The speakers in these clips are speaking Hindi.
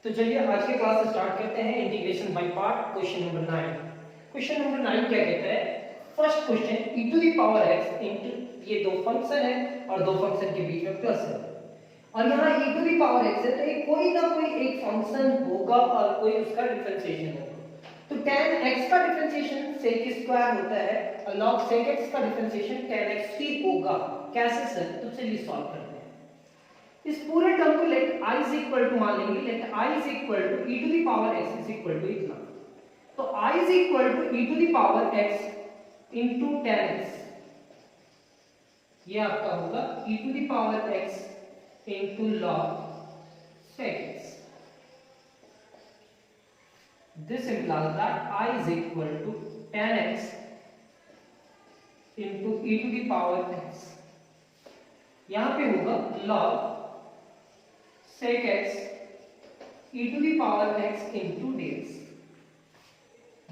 तो चलिए आज के क्लास स्टार्ट करते हैं integration by part. Question number 9। Question number 9 क्या कहता है? First question e to the power x into, ये दो फंक्शन है और दो फंक्शन के बीच में प्लस है और यहाँ e to the power x है, तो ये कोई ना कोई एक फंक्शन होगा और कोई उसका डिफरेंशिएशन होगा। तो tan x का डिफरेंशिएशन sec स्क्वायर होता है और log sec x का डिफरेंशिएशन tan x ही होगा। कैसे सर? तो चलिए सॉल्व करते हैं। इस पूरे टर्म को let i is equal to मान लेंगे, let i is equal to e to the power x is equal to इतना। तो i is equal to e to the power x into tan x, ये आपका होगा e to the power x into log sec x। This implies that i is equal to tan x into e to the power x। यहां पे होगा log sec x e to the power x into dx।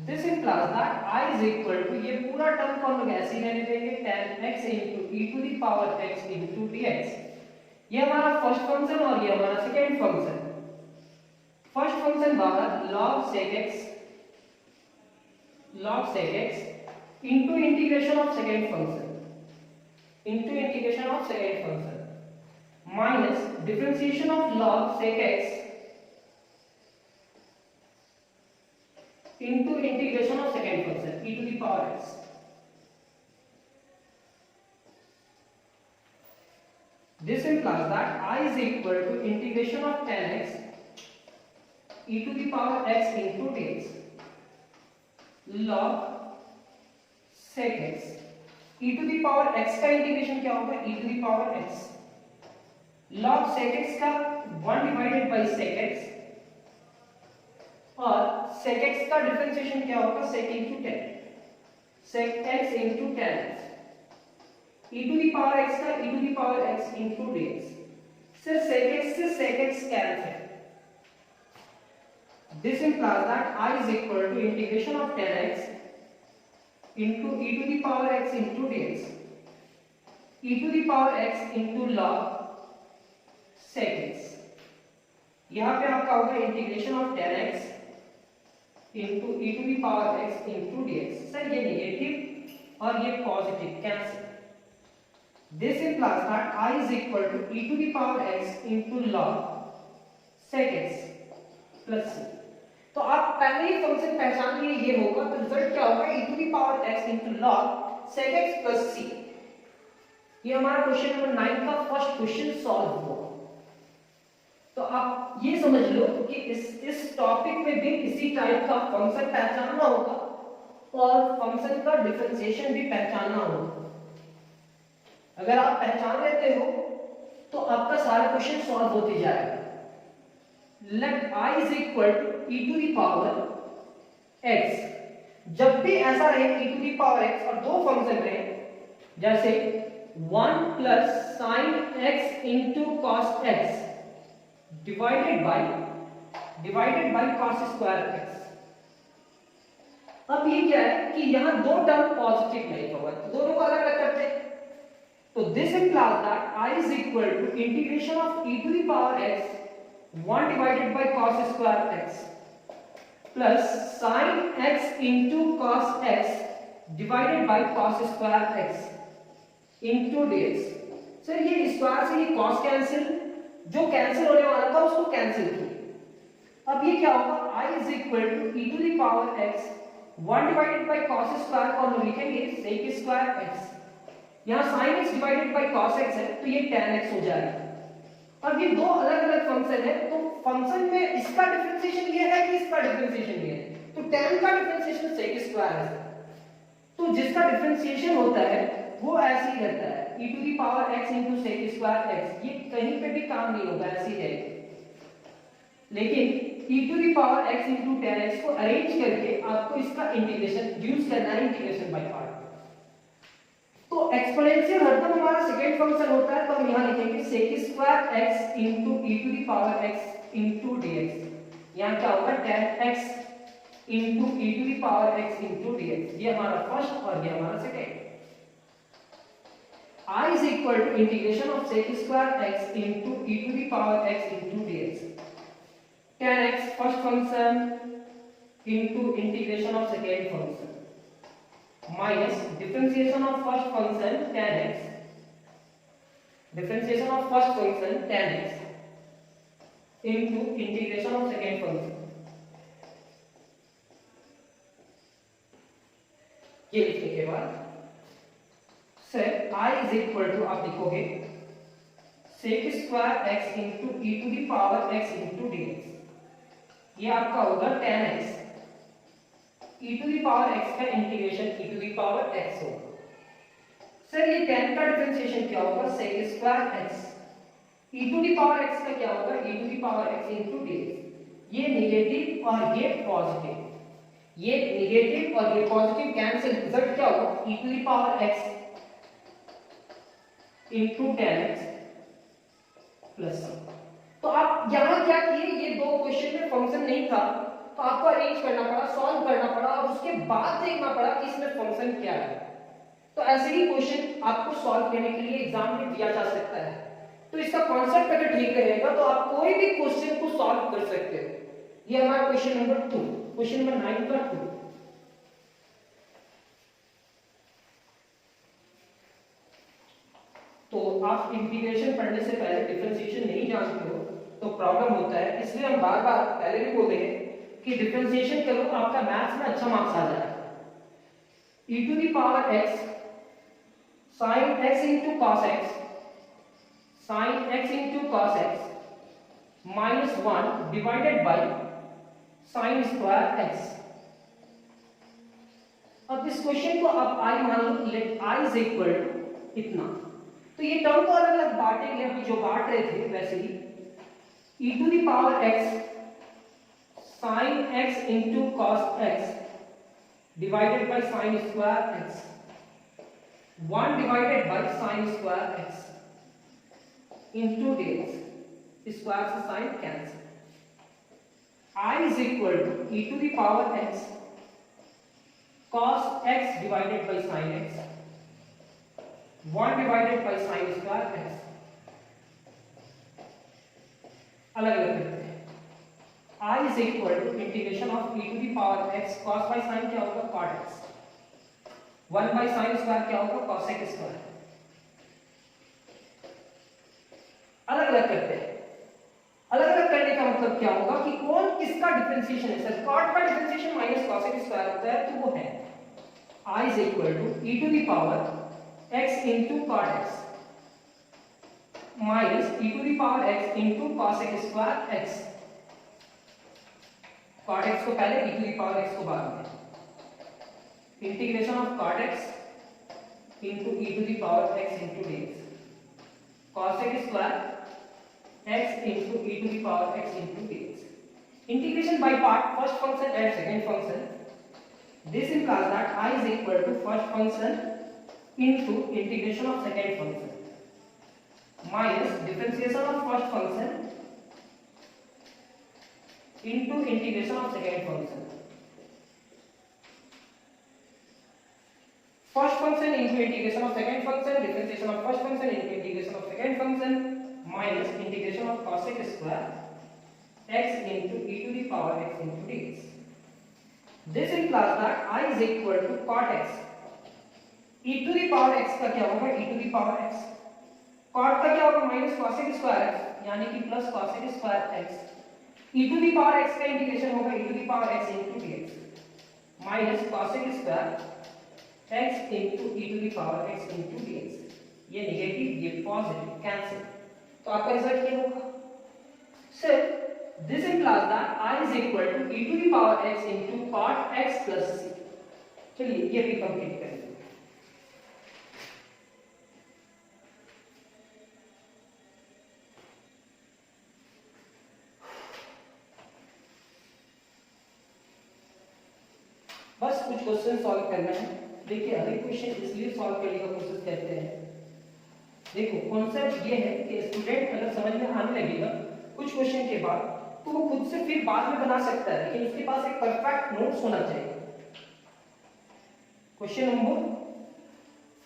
This implies that I is equal to, ये पूरा टर्म को हम लोग ऐसे ही रहने देंगे, tan x into e to the power x into dx। ये हमारा फर्स्ट फंक्शन और ये हमारा सेकेंड फंक्शन। फर्स्ट फंक्शन बाहर log sec x into integration of second function minus differentiation of log sec x into integration of second function e to the power x। This implies that I is equal to integration of tan x e to the power x into dx log sec x e to the power x का इंटीग्रेशन क्या होगा? e to the power x log sec x का 1 डिवाइडेड बाई sec x और sec x का डिफरेंशिएशन क्या होगा? sec into tan, sec x into tan x e to the power x का e to the power x into dx। सिर्फ sec x से sec x cancel. This implies that I is equal to integration of tan x into e to the power x into dx e to the power x into log sec x। यहां पे आपका होगा integration of tan x into e to the power x into dx। Sir ये नेगेटिव और ये positive cancel. This implies that I is equal to e to the power x into log sec x plus c। तो आप पहले ही फंक्शन पहचान लिए ये होगा, तो रिजल्ट क्या होगा? e to the power x into log sec x plus c। ये हमारा क्वेश्चन नंबर 9 का फर्स्ट क्वेश्चन सॉल्व हुआ। तो आप ये समझ लो कि इस टॉपिक में भी इसी टाइप का फंक्शन पहचानना होगा और फंक्शन का डिफरेंशिएशन भी पहचानना होगा। अगर आप पहचान लेते हो तो आपका सारा क्वेश्चन सॉल्व होते जाएगा। Let i is equal to e to the power x। जब भी ऐसा रहे e to the power x और दो फंक्शन रहे, जैसे 1 plus sin x into cos x divided by cos square x। अब ये क्या है कि यहां दो टर्म पॉजिटिव नहीं होगा, तो दोनों को अलग अलग करते हैं। तो this implies that I is equal to integration of e to the power x 1 divided by cos square x plus sin x into cos x divided by cos square x into dx। Sir ये स्क्वायर से ये cos कैंसिल, जो कैंसिल होने वाला था उसको कैंसिल किया। अब ये क्या होगा? I is equal to e to the power x 1 divided by cos square को हम लिखेंगे sec स्क्वायर x। यहाँ sin x divided by cos x है तो ये tan x हो जाएगा। अब ये दो अलग अलग फंक्शन है, तो फंक्शन में इसका डिफरेंशिएशन ये है कि इसका डिफरेंशिएशन ये है, तो tan का डिफरेंशिएशन sec स्क्वायर है। तो जिसका डिफरेंशिएशन होता है वो ऐसे ही रहता है e to the power x into sec square x। ये कहीं पे भी काम नहीं होगा, ऐसे ही रहेगा। लेकिन e to the power x into tan x को अरेंज करके आपको इसका इंटीग्रेशन यूज करना है, इंटीग्रेशन बाय पार्ट। तो एक्सपोनेंशियल हरदम हमारा सेकंड फंक्शन होता है, तो हम यहां लिखेंगे sec square x into e to the power x into dx। यहां क्या होगा? tan x into e to the power x into dx। ये हमारा फर्स्ट और ये हमारा second. I is equal to integration of sec square x into e to the power x into dx। 10x first function into integration of second function minus differentiation of first function 10x, differentiation of first function 10x into integration of second function। ये लिखने के बाद sir I is equal to आप लिखोगे sec square x into e to the power x into dx, ये आपका होगा 10x e to the power x का integration e to the power x होगा। सर ये 10 का डिफरेंशिएशन क्या होगा sec square x, e to the power x का क्या होगा e to the power x into dx। ये नेगेटिव और ये पॉजिटिव, ये नेगेटिव और ये पॉजिटिव कैंसिल, रिजल्ट क्या होगा e to the power x into 10x plus. तो आप यहां क्या किए, ये दो क्वेश्चन में फंक्शन नहीं था तो आपको अरेंज करना पड़ा, सॉल्व करना पड़ा और उसके बाद देखना पड़ा कि इसमें फंक्शन क्या है। तो ऐसे ही क्वेश्चन आपको सॉल्व करने के लिए एग्जाम में दिया जा सकता है। तो इसका कॉन्सेप्ट अगर ठीक रहेगा तो आप कोई भी क्वेश्चन को सॉल्व कर सकते हो। ये हमारा क्वेश्चन नंबर 2, क्वेश्चन नंबर 9 का 2। तो आप इंटीग्रेशन पढ़ने से पहले डिफरेंशिएशन नहीं जानते हो तो प्रॉब्लम होता है, इसलिए हम बार बार पहले भी बोले हैं कि डिफरेंशिएशन करो, आपका मैथ्स में अच्छा मार्क्स आ जाएगा। e to the power x sin x into cos x, sin x into cos x minus 1 divided by sin square x। अब इस क्वेश्चन को आप i मान लो, late i is equal to इतना। तो ये टर्म को अलग अलग बांटेंगे, अभी जो बांट रहे थे वैसे ही e to the power x sin x into cos x divided by sin square x, 1 divided by sin square x into dx, square से sine cancel. I is equal to e to the power x cos x divided by sin x, 1 divided by sin square x। अलग अलग करते हैं। I is equal to integration of e to the power x cos by sin क्या होगा cot x, 1 by sin square क्या होगा cos x स्क्वायर। अलग अलग करते हैं। अलग अलग करने का मतलब क्या होगा कि कौन किसका डिफरेंशिएशन है। सर cot का differentiation minus cos x square होता है तो वो है I is equal to e to the power x into cot x minus e to the power x into cos x square x। cot x को पहले e to the power x को बाद में। Integration of cot x into e to the power x into dx, cos x square x into e to the power x into dx। Integration by part, first function and second function। This implies that I is equal to first function into integration of second function minus differentiation of first function into integration of second function। First function into integration of second function, differentiation of first function into integration of second function minus integration of cos x square x into e to the power x into dx। This implies that I is equal to cot x, e to the power x का क्या होगा e to the power x, cot का क्या होगा minus cos x square x यानी कि plus cos x square x, e to the power x का इंटीग्रेशन होगा e to the power x into dx minus cos x square x into e to the power x into dx। ये नेगेटिव ये पॉजिटिव कैंसिल, तो आपका रिजल्ट क्या होगा sir this implies that I is equal to e to the power x into cot x plus c। चलिए ये भी कंप्लीट करेंगे। बस कुछ क्वेश्चन सॉल्व करना है। देखिए हर एक क्वेश्चन इसलिए सॉल्व करने का कोशिश करते हैं, देखो कॉन्सेप्ट ये है कि स्टूडेंट अगर समझ में आने लगेगा कुछ क्वेश्चन के बाद तो वो खुद से फिर बाद में बना सकता है, लेकिन उसके पास एक परफेक्ट नोट्स होना चाहिए। Question number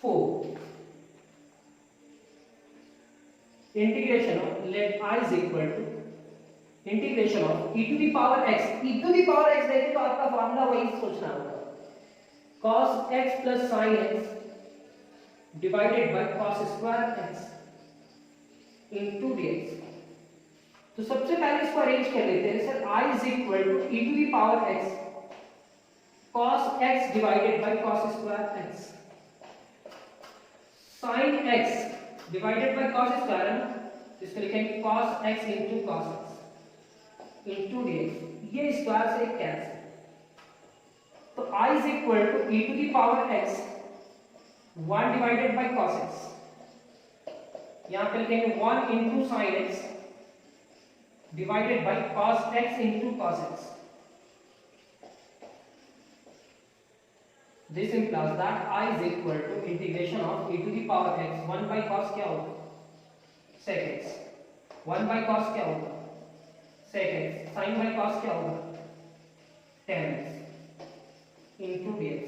4, integration of let I is equal to integration of e to the power x, e to the power x देखें तो आपका फॉर्मूला वही सोचना होगा, cos x plus sin x divided by cos square x into dx। तो सबसे पहले इसको अरेंज कर लेते हैं sir, I is equal to e to the power x cos x divided by cos square x sin x divided by cos square, इसको लिखेंगे cos x into cos x into dx, ये स्क्वायर से कैंसिल, तो I is equal to e to the power x 1 divided by cos x, यहां पे लिखेंगे 1 into sin x divided by cos x into cos x। This implies that I is equal to integration of e to the power x 1 by cos क्या होगा sec x, 1 by cos क्या होगा sec x, sin by cos क्या होगा tan x into dx।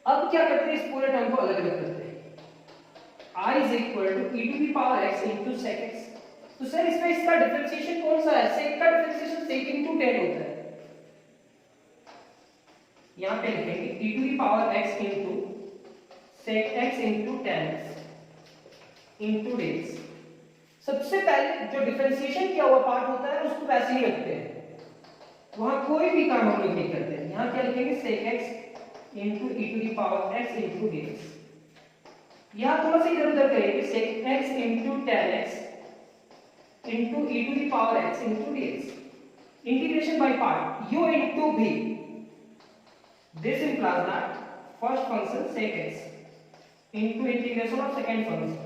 अब क्या करते हैं, इस पूरे टर्म को अलग अलग करते हैं, I is equal to e to the power x into sec x। तो सर इसमें इसका डिफरेंशिएशन कौन सा है, sec का डिफरेंशिएशन sec into tan होता है, यहां पे लिखेंगे e to the power x into sec x into tan x into dx। सबसे पहले जो डिफरेंशिएशन किया हुआ पार्ट होता है उसको वैसे ही रखते हैं, वहां कोई भी काम हम लोग नहीं करते हैं, यहां क्या लिखेंगे sec x into e to the power x into dx। यहां थोड़ा सा इधर उधर करेंगे, sec x into tan x into e to the power x into dx, integration by part u into v। This implies that first function sec x into integration of second function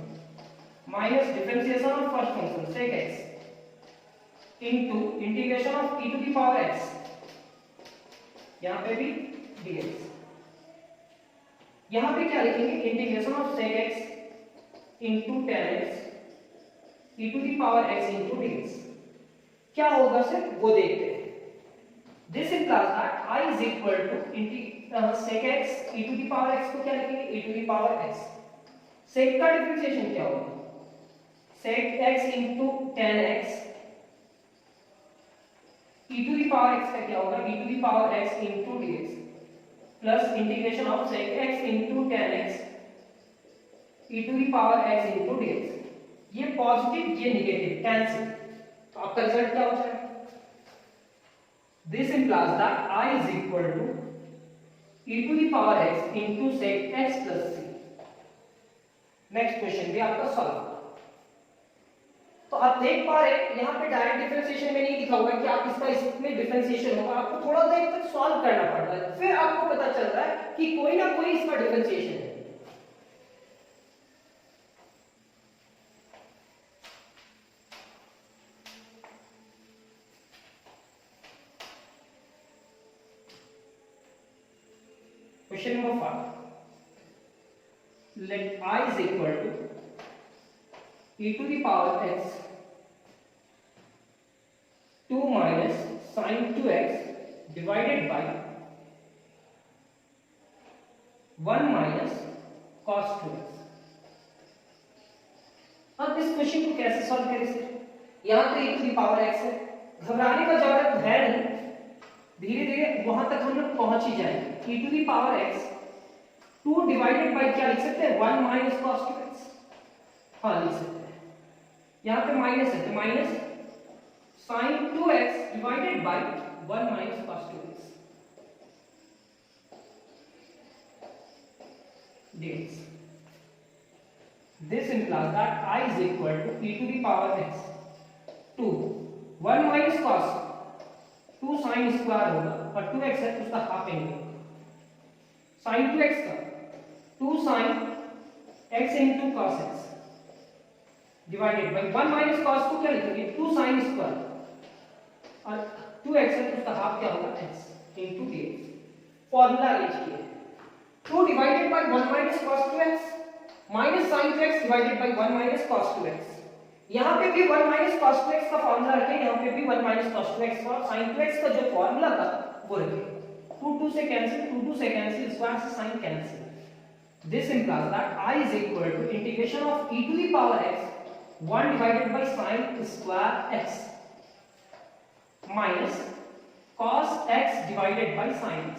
minus differentiation of first function sec x into integration of e to the power x, यहाँ पे भी dx, यहाँ पे क्या लिखेंगे integration of sec x into tan x e to the power x into dx। क्या होगा सर वो देखते हैं। This implies that I is equal to sec x e to the power x को क्या लिखेंगे e to the power x, sec का डिफरेंशिएशन क्या होगा sec x into tan x e to the power x का क्या होगा e to the power x into dx plus integration of sec x into tan x e to the power x into dx। ये पॉजिटिव ये नेगेटिव कैंसिल, तो आपका रिजल्ट क्या हो जाएगा, this implies that I is equal to e to the power x into sec x plus c। Next question भी आपका सॉल्व होगा। तो आप देख पा रहे हैं यहाँ पे डायरेक्ट डिफरेंशिएशन में नहीं लिखा हुआ है कि आप इसका इसमें डिफरेंशिएशन होगा, आपको थोड़ा देर तक सॉल्व करना पड़ता है, फिर आपको पता चलता है कि कोई ना कोई इसका डिफरेंशिएशन है। Question number 5. Let I is equal to e to the power x 2 minus sin 2x divided by 1 minus cos 2x। अब इस क्वेश्चन को कैसे सॉल्व करें सर, यहाँ तो e to the power x है, घबराने का जरूरत है नहीं, धीरे धीरे वहां तक हम लोग पहुंच ही जाएंगे। e to the power x 2 divided by क्या लिख सकते हैं 1 माइनस cos 2x, हाँ लिख सकते हैं, यहाँ पे माइनस है तो minus sin 2x divided by 1 minus cos 2x dx। This implies that I is equal to e to the power x 2 1 minus cos 2 sin square होगा और 2x है तो उसका हाफ लेंगे, sin 2x का 2 sin x into cos x divided by 1 minus cos को क्या लिखेंगे 2 sin स्क्वायर और 2x है तो उसका हाफ क्या होगा x into dx। Formula arrange किया 2 divided by 1 minus cos 2x minus sin 2x divided by 1 minus cos 2x। यहाँ पे भी 1 माइनस cos 2x का फॉर्मूला रखें, यहाँ पे भी 1 माइनस cos 2x और sin 2x का जो फॉर्मूला था वो रखें, 2 से कैंसिल 2 से कैंसिल, स्क्वायर से sin cancel. This implies that I is equal to integration of e to the power x 1 divided by sin square x minus cos x divided by sin x।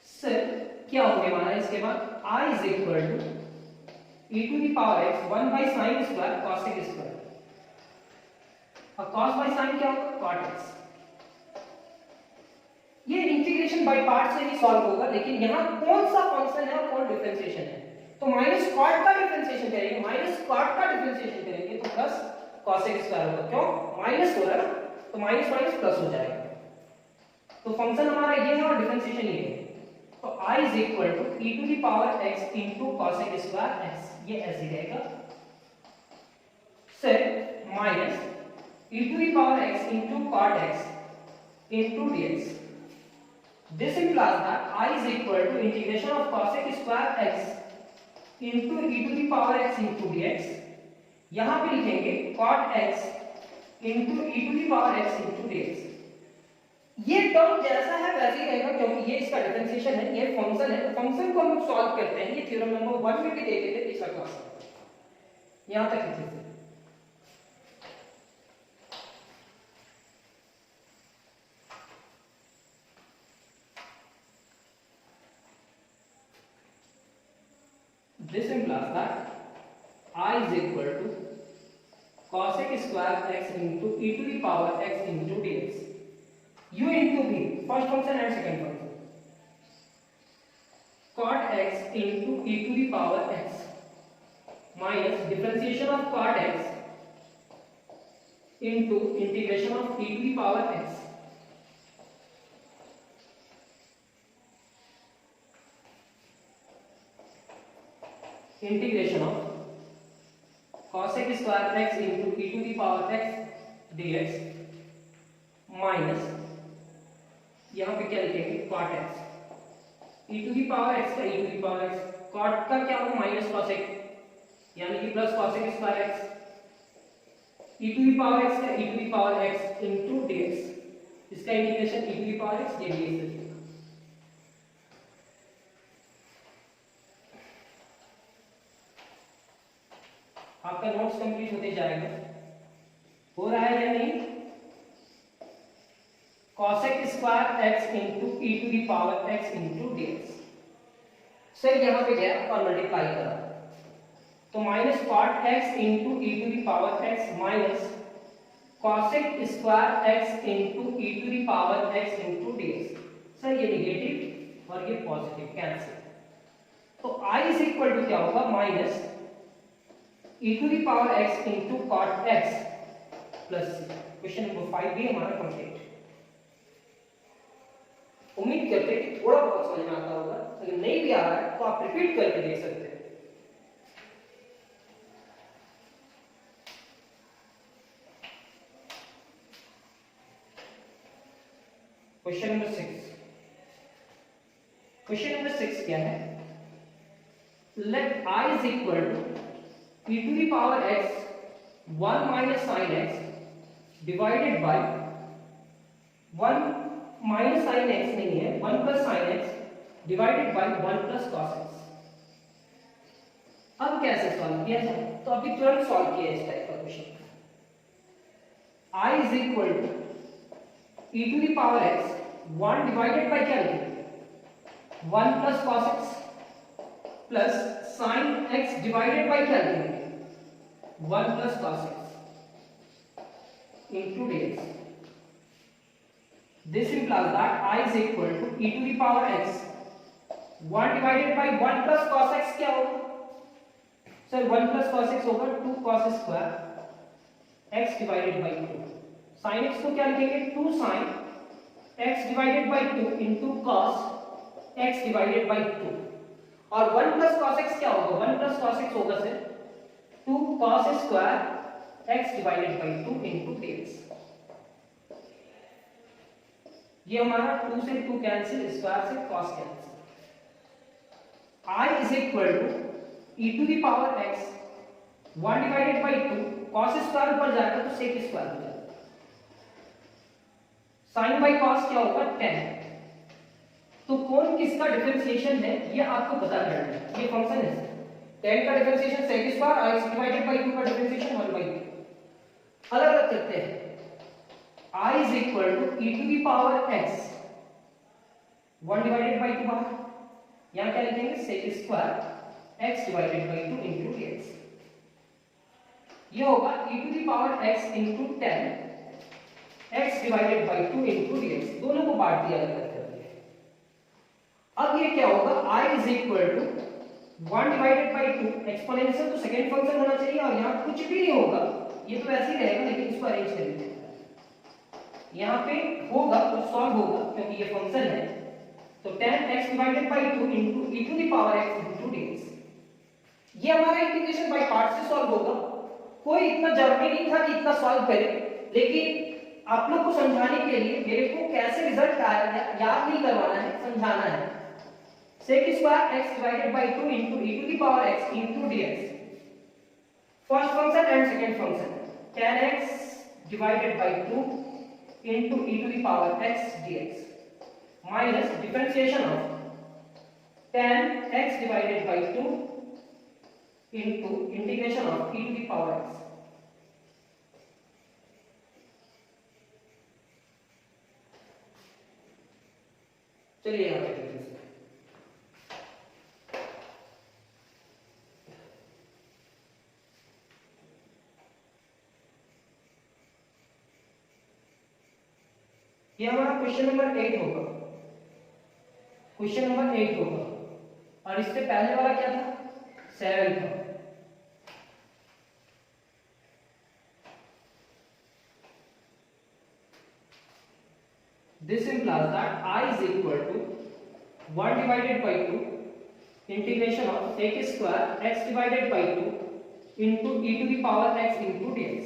Sir क्या हो गया हमारा इसके बाद I is equal to e to the power x 1 बाय sin square cos x square, और cos बाय sin क्या होगा cot x। ये इंटीग्रेशन बाय पार्ट से ही सॉल्व होगा, लेकिन यहां कौन सा फंक्शन है और कौन डिफरेंशिएशन है, तो माइनस कॉट का डिफरेंशिएशन करेंगे, माइनस कॉट का डिफरेंशिएशन करेंगे तो प्लस cos x स्क्वायर होगा। क्यों, माइनस हो रहा है ना, तो माइनस माइनस प्लस हो जाएगा। तो फंक्शन हमारा ये है और डिफरेंशिएशन ये है, तो I is equal to e to the power x into cos x square x, ये ऐसे रहेगा। फिर minus e to the power x into cot x into dx। This implies that I is equal to integration of cos x square x into e to the power x into dx। यहाँ पे लिखेंगे cot x into e to the power x into dx। ये टर्म जैसा है वैसे ही रहेगा, क्योंकि ये इसका डिफरेंशिएशन है, ये फंक्शन है। तो फंक्शन को हम सॉल्व करते हैं, ये थ्योरम नंबर 1 में भी देखे थे तीसरा क्लास में, यहाँ तक लिखे थे। This implies that I is equal to cos x square x into e to the power x into dx। u into v, first function and second function, cot x into e to the power x minus differentiation of cot x into integration of e to the power x integration of cos x square x into e to the power x dx minus यहाँ पे क्या लिखेंगे cot x, e to the power x का e to the power x, cot का क्या होगा माइनस cos x, यानी कि plus cos x square x, e to the power x का e to the power x into dx, इसका integration e to the power x ये dx। आपका नोट्स कंप्लीट होते जाएगा, हो रहा है या नहीं। cos x square x into e to the power x into dx। Sir यहाँ पे गया और मल्टीप्लाई करा, तो minus cot x into e to the power x minus cos x square x into e to the power x into dx। Sir ये निगेटिव और ये पॉजिटिव कैंसिल, तो I इज इक्वल टू क्या होगा minus e to the power x into cot x plus. Question number 5 भी हमारा कंप्लीट। उम्मीद करते हैं कि थोड़ा बहुत समझ में आता होगा, अगर नहीं भी आ रहा है तो आप रिपीट करके देख सकते हैं। क्वेश्चन नंबर 6, क्वेश्चन नंबर 6 क्या है, let I is equal to e to the power x 1 minus sin x divided by 1 minus sine x नहीं है, 1 plus sine x divided by 1 plus cos x। अब कैसे सॉल्व किया जाए, तो अभी तुरंत सॉल्व किया इस टाइप का question. I is equal to e to the power x 1 divided by क्या लिखेंगे 1 plus cos x plus sin x divided by क्या लिखेंगे 1 plus cos x into dx। This implies that I is equal to e to the power x 1 divided by 1 plus cos x क्या होगा, सर 1 plus cos x होगा 2 cos square x divided by 2। sin x को क्या लिखेंगे 2 sin x divided by 2 into cos x divided by 2, और 1 plus cos x क्या होगा 1 plus cos x होगा sir 2 cos square x divided by 2 into dx। ये हमारा 2 से 2 कैंसिल, स्क्वायर से cos cancel. I is equal to e to the power x 1 divided by 2 cos square ऊपर जाएगा तो sec स्क्वायर हो जाएगा, sin बाय cos क्या होगा 10। तो कौन किसका डिफरेंशिएशन है ये आपको पता करना है। ये फंक्शन है 10 का डिफरेंशिएशन sec स्क्वायर और x डिवाइडेड बाय 2 का डिफरेंशिएशन 1/2। अलग अलग करते हैं। I is equal to e to the power x 1 divided by 2 बाहर, यहाँ क्या लिखेंगे sec square x divided by 2 into dx। ये होगा e to the power x into 10 x divided by 2 into dx। दोनों को बांट दिया अलग कर दिया। अब ये क्या होगा I is equal to 1 divided by 2 exponential तो सेकंड फंक्शन होना चाहिए और यहाँ कुछ भी नहीं होगा, ये तो ऐसे ही रहेगा, लेकिन इसको अरेंज कर लेते हैं। यहाँ पे होगा तो सॉल्व होगा क्योंकि ये फंक्शन है, तो 10x divided by 2 into e to the power x into dx। ये हमारा इंटीग्रेशन बाय पार्ट से सॉल्व होगा। कोई इतना जरूरी नहीं था कि इतना सॉल्व करें, लेकिन आप लोग को समझाने के लिए मेरे को कैसे रिजल्ट आया याद नहीं करवाना है, समझाना है। sec square x divided by 2 into e to the power x into dx। First function and second function 10x divided by 2 into e to the power x dx minus differentiation of 10x divided by 2 into integration of e to the power x। चलिए यहाँ पे ये हमारा क्वेश्चन नंबर 8 होगा, क्वेश्चन नंबर 8 होगा, और इससे पहले वाला क्या था 7 था। This implies that I is equal to 1 divided by 2 integration of sec square x divided by 2 into e to the power x into dx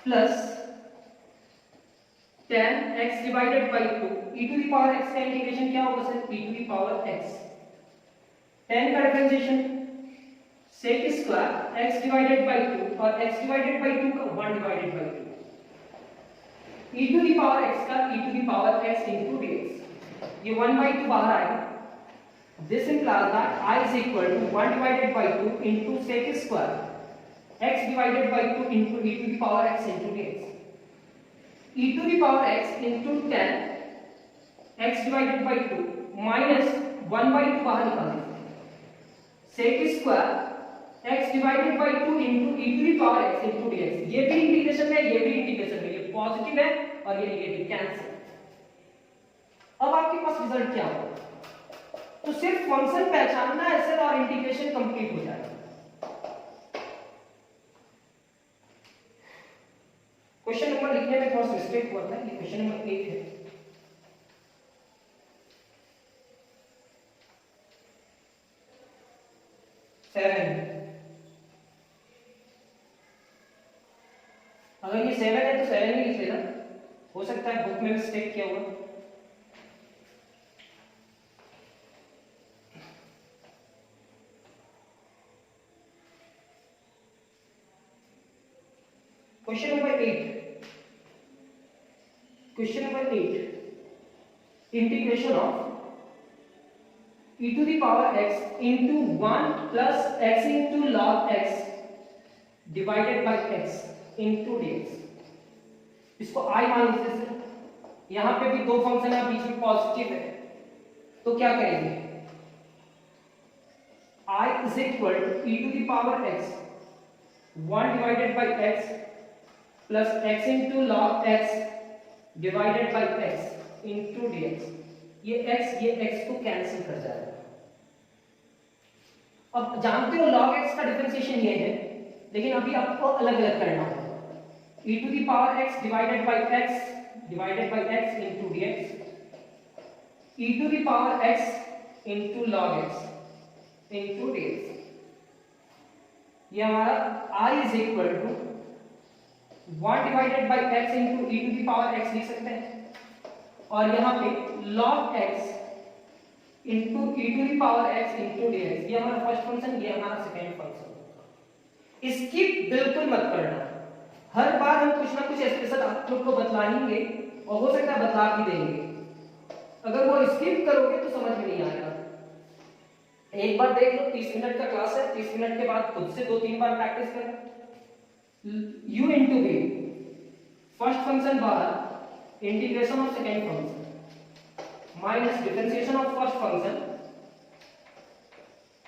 plus 10x divided by 2 e to the power x का इंटीग्रेशन क्या होगा sir e to the power x। 10 का differentiation sec square x divided by 2 और x डिवाइडेड by 2 का 1 divided by 2 e to the power x का e to the power x into dx। ये 1 by 2 बाहर आएगा। This implies that I is equal to 1 divided by 2 into sec square x divided by 2 into e to the power x into dx। e to the power x into 10 x divided by 2 minus 1 by 2 बाहर निकाल देंगे sec square x divided by 2 into e to the power x into dx। ये भी इंटीग्रेशन में, ये भी इंटीग्रेशन में, ये पॉजिटिव है और ये नेगेटिव, कैंसिल। अब आपके पास रिजल्ट क्या होगा, तो सिर्फ फंक्शन पहचानना है सर और इंटीग्रेशन कंप्लीट हो जाएगा। क्वेश्चन नंबर लिखने में थोड़ा सा मिस्टेक हुआ था, ये क्वेश्चन नंबर 8 है। अगर ये 7 है तो 7 ही लिख लेना, हो सकता है बुक में मिस्टेक किया होगा। Question number 8, question number 8 integration of e to the power x into 1 plus x into log x divided by x into dx। इसको I मान लीजिए सर, यहाँ पे भी दो फंक्शन है, बीच में पॉजिटिव है, तो क्या करेंगे I is equal to e to the power x 1 divided by x plus x into log x divided by x into dx। ये x को कैंसिल कर जाएगा। अब जानते हो log x का डिफरेंशिएशन ये है, लेकिन अभी आपको अलग अलग करना होगा। e to the power x divided by x into dx, e to the power x into log x into dx। ये हमारा I is equal to 1 divided by x into e to the power x लिख सकते हैं, और यहाँ पे log x into e to the power x into dx। ये हमारा फर्स्ट फंक्शन, ये हमारा सेकेंड फंक्शन। स्किप बिल्कुल मत करना, हर बार हम कुछ ना कुछ स्पेशल आप लोग को बतलाएंगे और हो सकता है बतला भी देंगे। अगर वो स्किप करोगे तो समझ में नहीं आएगा। एक बार देख लो, 30 मिनट का क्लास है, 30 मिनट के बाद खुद से 2-3 बार प्रैक्टिस करो, u into v, first function बाहर, integration of second function minus differentiation of first function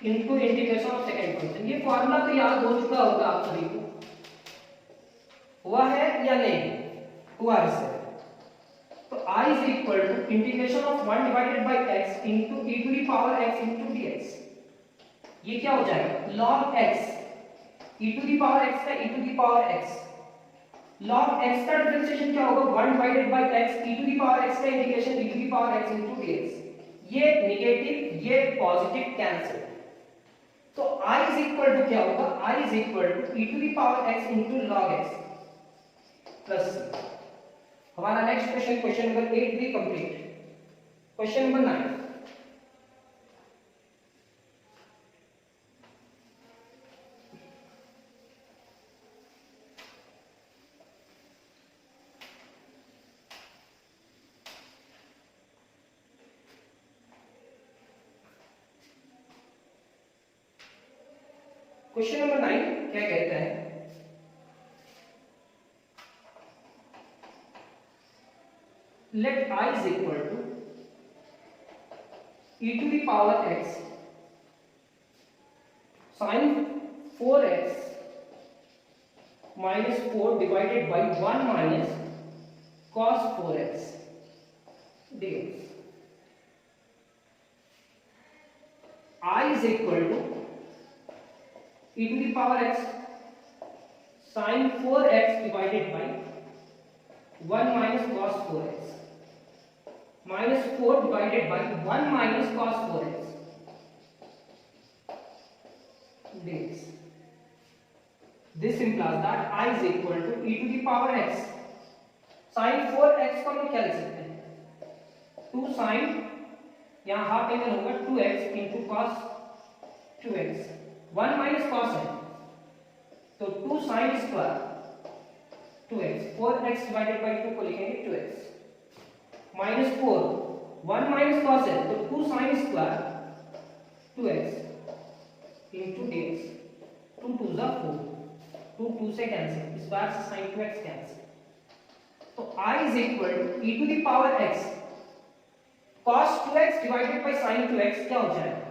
into integration of second function. ये फॉर्मूला तो याद हो चुका होगा आप सभी को, हुआ है या नहीं? हुआ है। तो I is equal to integration of 1 divided by x into e to the power x into dx। ये क्या हो जाएगा? log x, e to the power x का e to the power x, log x का डिफरेंशिएशन क्या होगा? 1 divided by x e to the power x का integration e to the power x into dx। ये नेगेटिव ये पॉजिटिव कैंसिल, तो I is equal to क्या होगा? I is equal to e to the power x into log x plus c। हमारा नेक्स्ट क्वेश्चन, क्वेश्चन नंबर 8 भी complete. Question number 9, question number 9 क्या कहता है? Let I is equal to e to the power x sin 4x minus 4 divided by 1 minus cos 4x dx। I is equal to e to the power x sin 4x divided by 1 minus cos 4x minus 4 divided by 1 minus cos 4x dx। This implies that I is equal to e to the power x sin 4x को हम क्या लिख सकते हैं? 2 sin, यहाँ हाफ एंगल होगा 2x into cos 2x, 1 minus cos है तो 2 sin square 2x, 4x divided by 2 को लिखेंगे 2x माइनस 4, 1 माइनस cos है तो 2 sin square 2x into dx, 2 2 जा 4, 2 2 से कैंसिल, स्क्वायर से sin 2x कैंसिल, तो I is equal to e to the power x cos 2x divided by sin 2x क्या हो जाएगा?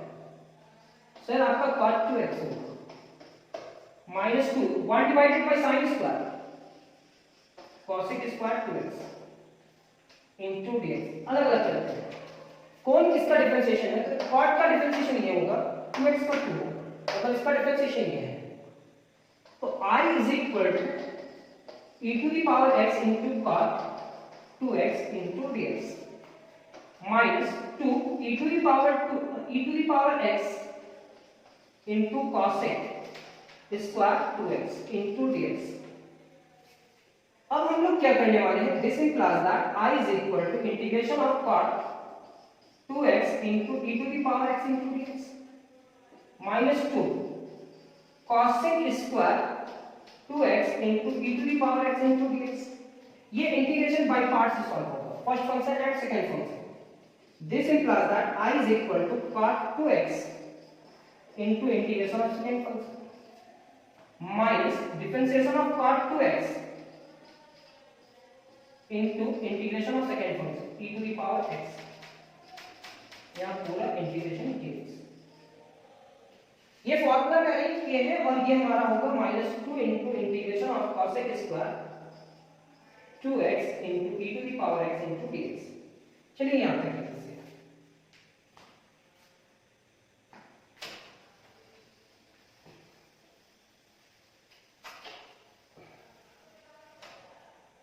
सर आपका cos 2x होगा minus 2, 1 divided by sin square cosec square 2x into dx। अलग अलग चलते हैं, कौन किसका डिफरेंशिएशन है? तो cot का डिफरेंशिएशन ये होगा 2x का 2 मतलब इसका डिफरेंशिएशन ये है, तो I is equal to e to the power x into cot 2x into dx minus 2 e to the power x into cosec square 2x into dx। अब हम लोग क्या करने वाले हैं? This implies that I is equal to integration of cot 2x into e to the power x into dx minus 2 cosec square 2x into e to the power x into dx। ये इंटीग्रेशन बाय पार्ट्स से सॉल्व होगा, first function and second function. This implies that I is equal to cot 2x into integration of second function minus differentiation of cot 2x into integration of second function e to the power x, यहाँ पूरा इंटीग्रेशन dx। ये फॉर्मूला का अरेंज किए हैं और ये हमारा होगा -2 into integration of cosec square 2x into e to the power x into dx। चलिए यहाँ पे करते हैं।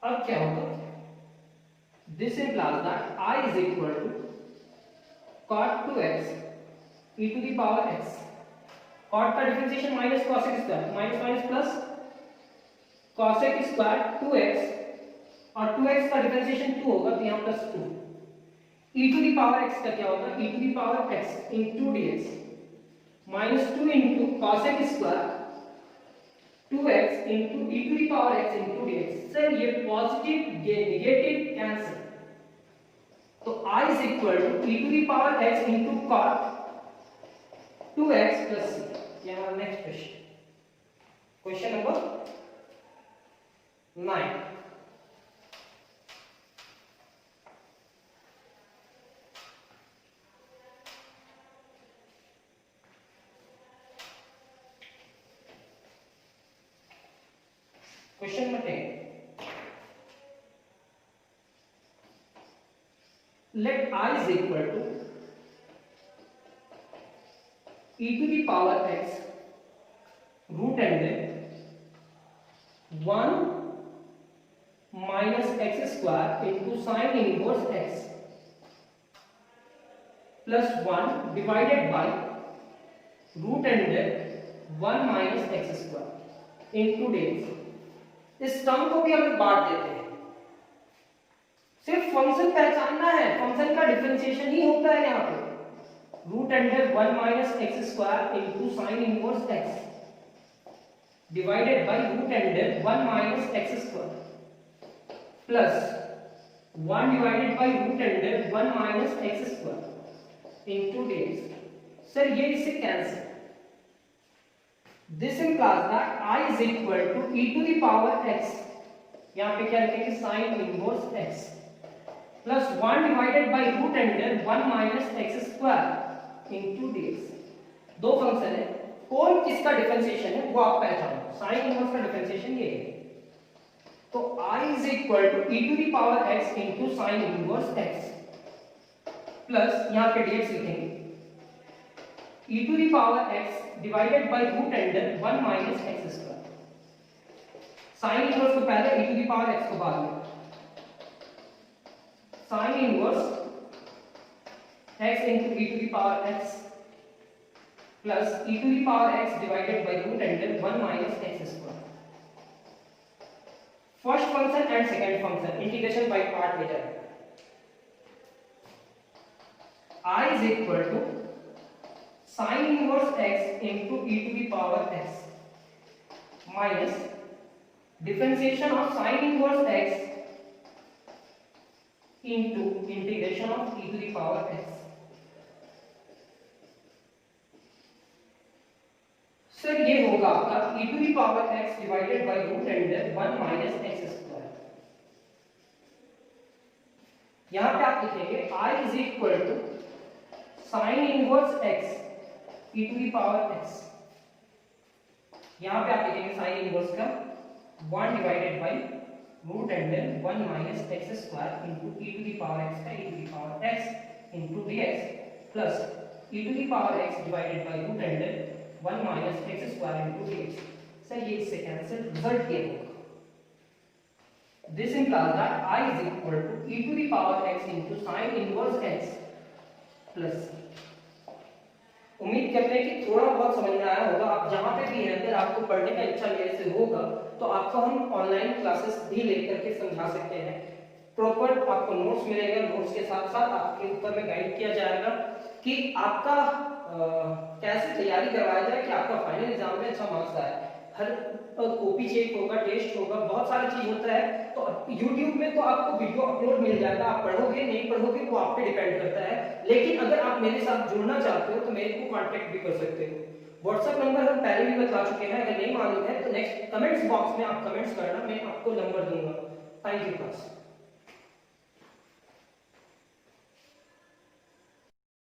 अब क्या होगा? This implies that I is equal to cot 2x e to the power x, cot का differentiation minus cosec square, minus minus plus cosec square 2x और 2x का डिफरेंशिएशन 2 होगा तो यहाँ plus 2 e to the power x का क्या होगा? e to the power x into dx minus 2 into cosec square 2x into e to the power x into dx। Sir ये पॉजिटिव ये नेगेटिव कैंसिल, तो I is equal to e to the power x into cot 2x plus c। ये हमारा next question, question number 9। Question number 10, let I is equal to e to the power x root and 1 minus x square into sine inverse x plus 1 divided by root and 1 minus x square into days। इस टर्म को भी हम बांट देते हैं, सिर्फ फंक्शन पहचानना है, फंक्शन का डिफरेंशिएशन ही होता है यहाँ पे। Root under 1 minus x square into sine inverse x divided by root under 1 minus x square plus 1 divided by root under 1 minus x square into डेज। सर ये इससे cancel, this implies that I is equal to e to the power x, यहाँ पे क्या लिखेंगे sin inverse x plus 1 divided by root under 1 minus x square into dx। दो फंक्शन है, कौन किसका डिफरेंशिएशन है वो आप पहचानो। sin इनवर्स का डिफरेंशिएशन ये है, तो I is equal to e to the power x into sin inverse x plus यहाँ पे dx लिखेंगे e to the power x divided by root under 1 minus x square। sin inverse को पहले e to the power x को बाद में, sin inverse x into e to the power x plus e to the power x divided by root under 1 minus x square। First function and second function integration by part में जाएगा। I is equal to sin inverse x into e to the power x minus differentiation of sin inverse x into integration of e to the power x। Sir ये होगा आपका e to the power x divided by root under 1 minus x square। यहां पे आप लिखेंगे I is equal to sin inverse x e to the power x, यहां पे आप लिखेंगे sin इनवर्स का 1 divided by root under 1 minus x square into e to the power x का e to the power x into dx plus e to the power x divided by root under 1 minus x square into dx। Sir ये इससे कैंसिल, रिजल्ट ये होगा, this implies that I is equal to e to the power x into sin inverse x plus. उम्मीद करते हैं कि थोड़ा बहुत समझ में आया होगा। आप जहां पे भी हैं, अगर आपको पढ़ने का इच्छा मेरे से होगा तो आपको हम ऑनलाइन क्लासेस भी लेकर के समझा सकते हैं। प्रॉपर आपको नोट्स मिलेगा, नोट्स के साथ साथ आपके ऊपर में गाइड किया जाएगा कि आपका कैसे तैयारी करवाया जाए कि आपका फाइनल एग्जाम में अच्छा मार्क्स आए। हर कॉपी चेक होगा, टेस्ट होगा, बहुत सारी चीज होता है। तो YouTube में तो आपको वीडियो अपलोड मिल जाएगा, आप पढ़ोगे नहीं पढ़ोगे वो आप पे डिपेंड करता है। लेकिन अगर आप मेरे साथ जुड़ना चाहते हो तो मेरे को कांटेक्ट भी कर सकते हो। व्हाट्सएप नंबर हम पहले भी बता चुके हैं, अगर नहीं मालूम है तो नेक्स्ट कमेंट्स बॉक्स में आप कमेंट्स करना, मैं आपको नंबर दूंगा। Thank you class.